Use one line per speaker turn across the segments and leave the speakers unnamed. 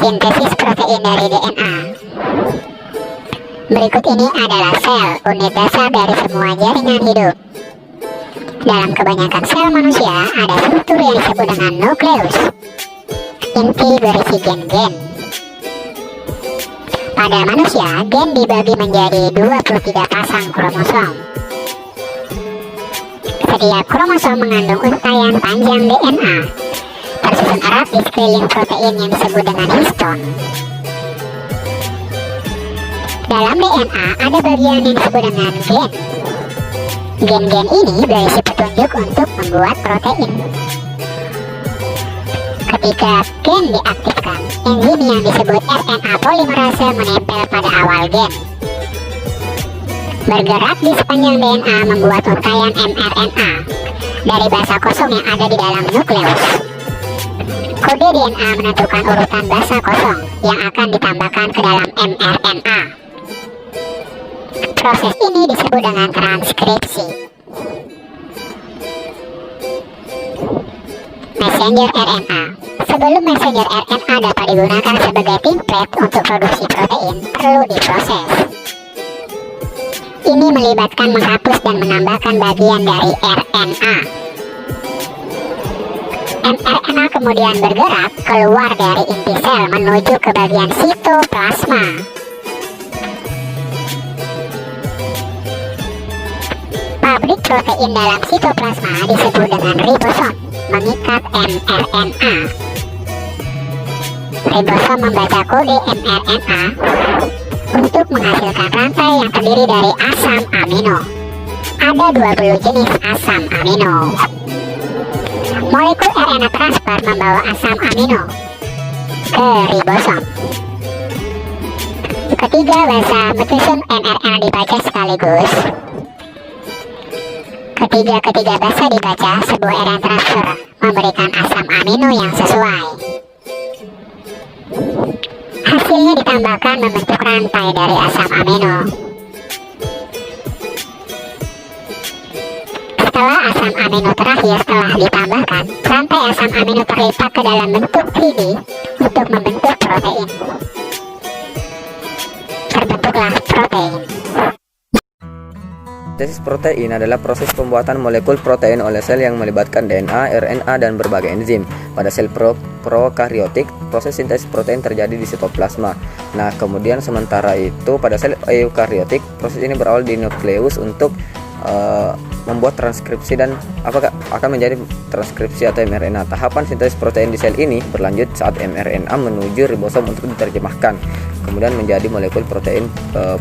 Sintesis protein dari DNA. Berikut ini adalah sel, unit dasar dari semua jaringan hidup. Dalam kebanyakan sel manusia, ada struktur yang disebut dengan nukleus. Inti berisi gen-gen. Pada manusia, gen dibagi menjadi 23 pasang kromosom. Setiap kromosom mengandung untaian panjang DNA, tersusun erat di sekeliling protein yang disebut dengan histon. Dalam DNA ada bagian yang disebut dengan gen. Gen-gen ini berisi petunjuk untuk membuat protein. Ketika gen diaktifkan, enzim yang disebut RNA polimerase menempel pada awal gen. Bergerak di sepanjang DNA membuat untaian mRNA dari basa kosong yang ada di dalam nukleus. Kode DNA menentukan urutan basa kosong yang akan ditambahkan ke dalam mRNA. Proses ini disebut dengan transkripsi. Messenger RNA. Sebelum messenger RNA dapat digunakan sebagai template untuk produksi protein, perlu diproses. Ini melibatkan menghapus dan menambahkan bagian dari RNA. mRNA kemudian bergerak keluar dari inti sel menuju ke bagian sitoplasma. Pabrik protein dalam sitoplasma disebut dengan ribosom, mengikat mRNA. Ribosom membaca kode mRNA untuk menghasilkan rantai yang terdiri dari asam amino. Ada 20 jenis asam amino. Molekul RNA transfer membawa asam amino ke ribosom. Ketiga basa menyusun mRNA dibaca sekaligus. Ketiga basa dibaca, sebuah RNA transfer memberikan asam amino yang sesuai. Hasilnya ditambahkan membentuk rantai dari asam amino. Setelah asam amino terakhir telah ditambahkan, rantai asam amino terlipat ke dalam bentuk 3D untuk membentuk protein. Terbentuklah protein.
Sintesis protein adalah proses pembuatan molekul protein oleh sel yang melibatkan DNA, RNA, dan berbagai enzim. Pada sel prokaryotik, proses sintesis protein terjadi di sitoplasma. Nah, kemudian sementara itu pada sel eukaryotik, proses ini berawal di nukleus untuk membuat transkripsi dan akan menjadi transkripsi atau mRNA. Tahapan sintesis protein di sel ini berlanjut saat mRNA menuju ribosom untuk diterjemahkan, kemudian menjadi molekul protein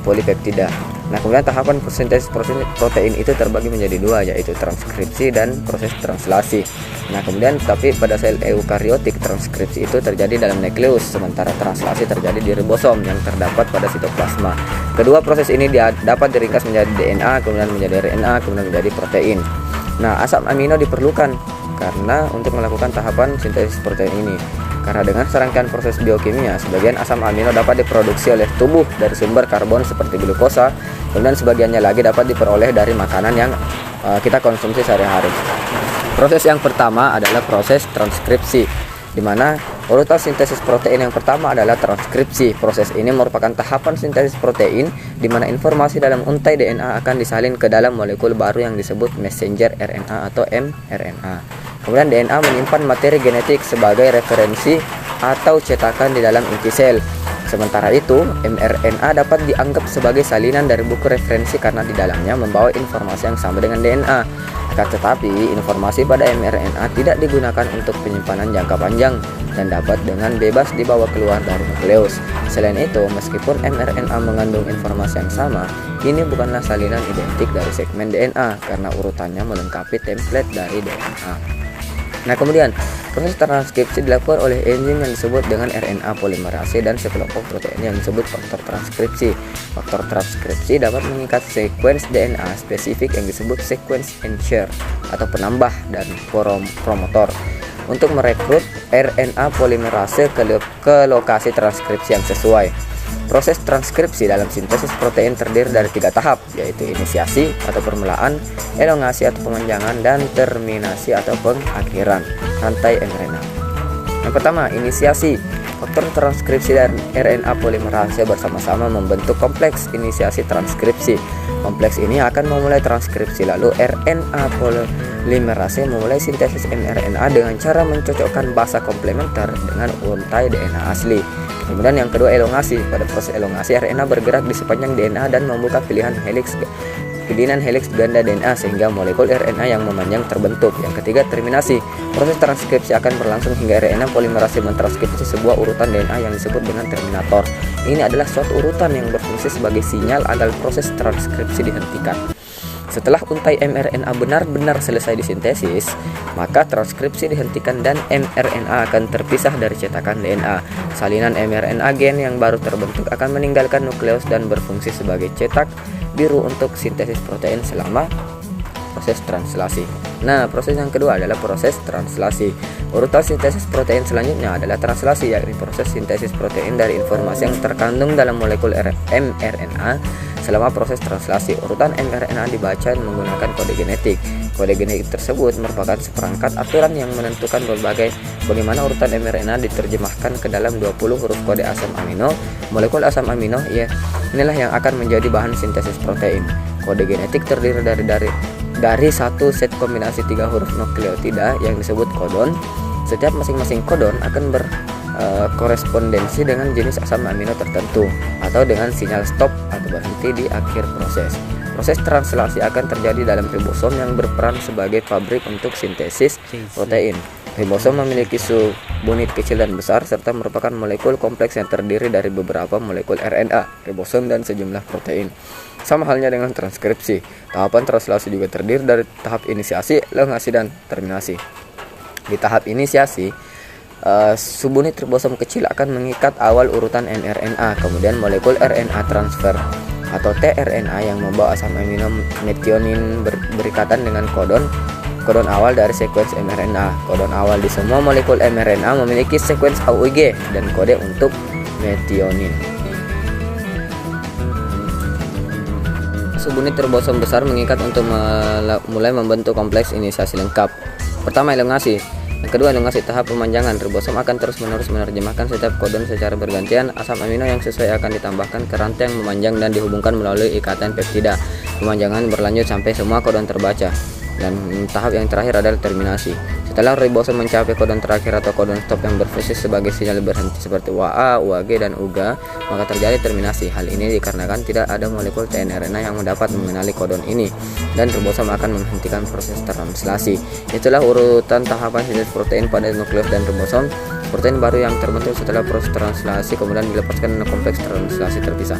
polipeptida. Nah, kemudian tahapan sintesis protein itu terbagi menjadi dua, yaitu transkripsi dan proses translasi. Nah, kemudian tapi pada sel eukaryotik, transkripsi itu terjadi dalam nukleus, sementara translasi terjadi di ribosom yang terdapat pada sitoplasma. Kedua proses ini dapat diringkas menjadi DNA, kemudian menjadi RNA, kemudian menjadi protein. Nah, asam amino diperlukan karena untuk melakukan tahapan sintesis protein ini. Karena dengan serangkaian proses biokimia, sebagian asam amino dapat diproduksi oleh tubuh dari sumber karbon seperti glukosa, kemudian sebagiannya lagi dapat diperoleh dari makanan yang kita konsumsi sehari-hari. Proses yang pertama adalah proses transkripsi, di mana urutan sintesis protein yang pertama adalah transkripsi. Proses ini merupakan tahapan sintesis protein di mana informasi dalam untai DNA akan disalin ke dalam molekul baru yang disebut messenger RNA atau mRNA. Kemudian DNA menyimpan materi genetik sebagai referensi atau cetakan di dalam inti sel. Sementara itu, mRNA dapat dianggap sebagai salinan dari buku referensi karena di dalamnya membawa informasi yang sama dengan DNA. Akan tetapi, informasi pada mRNA tidak digunakan untuk penyimpanan jangka panjang dan dapat dengan bebas dibawa keluar dari nukleus. Selain itu, meskipun mRNA mengandung informasi yang sama, ini bukanlah salinan identik dari segmen DNA karena urutannya melengkapi template dari DNA. Nah, kemudian proses transkripsi dilakukan oleh enzim yang disebut dengan RNA polimerase dan sekelompok protein yang disebut faktor transkripsi. Faktor transkripsi dapat mengikat sekuens DNA spesifik yang disebut sequence enhancer atau penambah dan promotor untuk merekrut RNA polimerase ke lokasi transkripsi yang sesuai. Proses transkripsi dalam sintesis protein terdiri dari 3 tahap, yaitu inisiasi atau permulaan, elongasi atau pemanjangan, dan terminasi atau pengakhiran rantai mRNA. Yang pertama, inisiasi. Faktor transkripsi dan RNA polimerase bersama-sama membentuk kompleks inisiasi transkripsi. Kompleks ini akan memulai transkripsi, lalu RNA polimerase memulai sintesis mRNA dengan cara mencocokkan basa komplementer dengan untai DNA asli. Kemudian yang kedua, elongasi. Pada proses elongasi, RNA bergerak di sepanjang DNA dan membuka pilihan helix ganda DNA sehingga molekul RNA yang memanjang terbentuk. Yang ketiga, terminasi. Proses transkripsi akan berlangsung hingga RNA polimerase mentranskripsi sebuah urutan DNA yang disebut dengan terminator. Ini adalah suatu urutan yang berfungsi sebagai sinyal agar proses transkripsi dihentikan. Setelah untai mRNA benar-benar selesai disintesis, maka transkripsi dihentikan dan mRNA akan terpisah dari cetakan DNA. Salinan mRNA gen yang baru terbentuk akan meninggalkan nukleus dan berfungsi sebagai cetak biru untuk sintesis protein selama proses translasi. Nah, proses yang kedua adalah proses translasi. Urutan sintesis protein selanjutnya adalah translasi, yakni proses sintesis protein dari informasi yang terkandung dalam molekul mRNA selama proses translasi. Urutan mRNA dibaca menggunakan kode genetik. Kode genetik tersebut merupakan seperangkat aturan yang menentukan bagaimana urutan mRNA diterjemahkan ke dalam 20 huruf kode asam amino. Molekul asam amino inilah yang akan menjadi bahan sintesis protein. Kode genetik terdiri dari satu set kombinasi 3 huruf nukleotida yang disebut kodon. Setiap masing-masing kodon akan berkorespondensi dengan jenis asam amino tertentu atau dengan sinyal stop atau berhenti di akhir proses. Proses translasi akan terjadi dalam ribosom yang berperan sebagai pabrik untuk sintesis protein. Ribosom memiliki subunit kecil dan besar serta merupakan molekul kompleks yang terdiri dari beberapa molekul RNA, ribosom, dan sejumlah protein. Sama halnya dengan transkripsi, tahapan translasi juga terdiri dari tahap inisiasi, elongasi, dan terminasi. Di tahap inisiasi, subunit ribosom kecil akan mengikat awal urutan mRNA, kemudian molekul RNA transfer atau tRNA yang membawa asam amino metionin berikatan dengan kodon awal dari sekuens mRNA. Kodon awal di semua molekul mRNA memiliki sekuens AUG dan kode untuk metionin. Subunit ribosom besar mengikat untuk mulai membentuk kompleks inisiasi lengkap. Pertama, elongasi. Yang kedua, elongasi. Tahap pemanjangan. Ribosom akan terus-menerus menerjemahkan setiap kodon secara bergantian. Asam amino yang sesuai akan ditambahkan ke rantai yang memanjang dan dihubungkan melalui ikatan peptida. Pemanjangan berlanjut sampai semua kodon terbaca. Dan tahap yang terakhir adalah terminasi. Setelah ribosom mencapai kodon terakhir atau kodon stop yang berfungsi sebagai sinyal berhenti seperti UAA, UAG, dan UGA, maka terjadi terminasi. Hal ini dikarenakan tidak ada molekul tRNA yang dapat mengenali kodon ini, dan ribosom akan menghentikan proses translasi. Itulah urutan tahapan sintesis protein pada nukleus dan ribosom. Protein baru yang terbentuk setelah proses translasi kemudian dilepaskan ke kompleks translasi terpisah.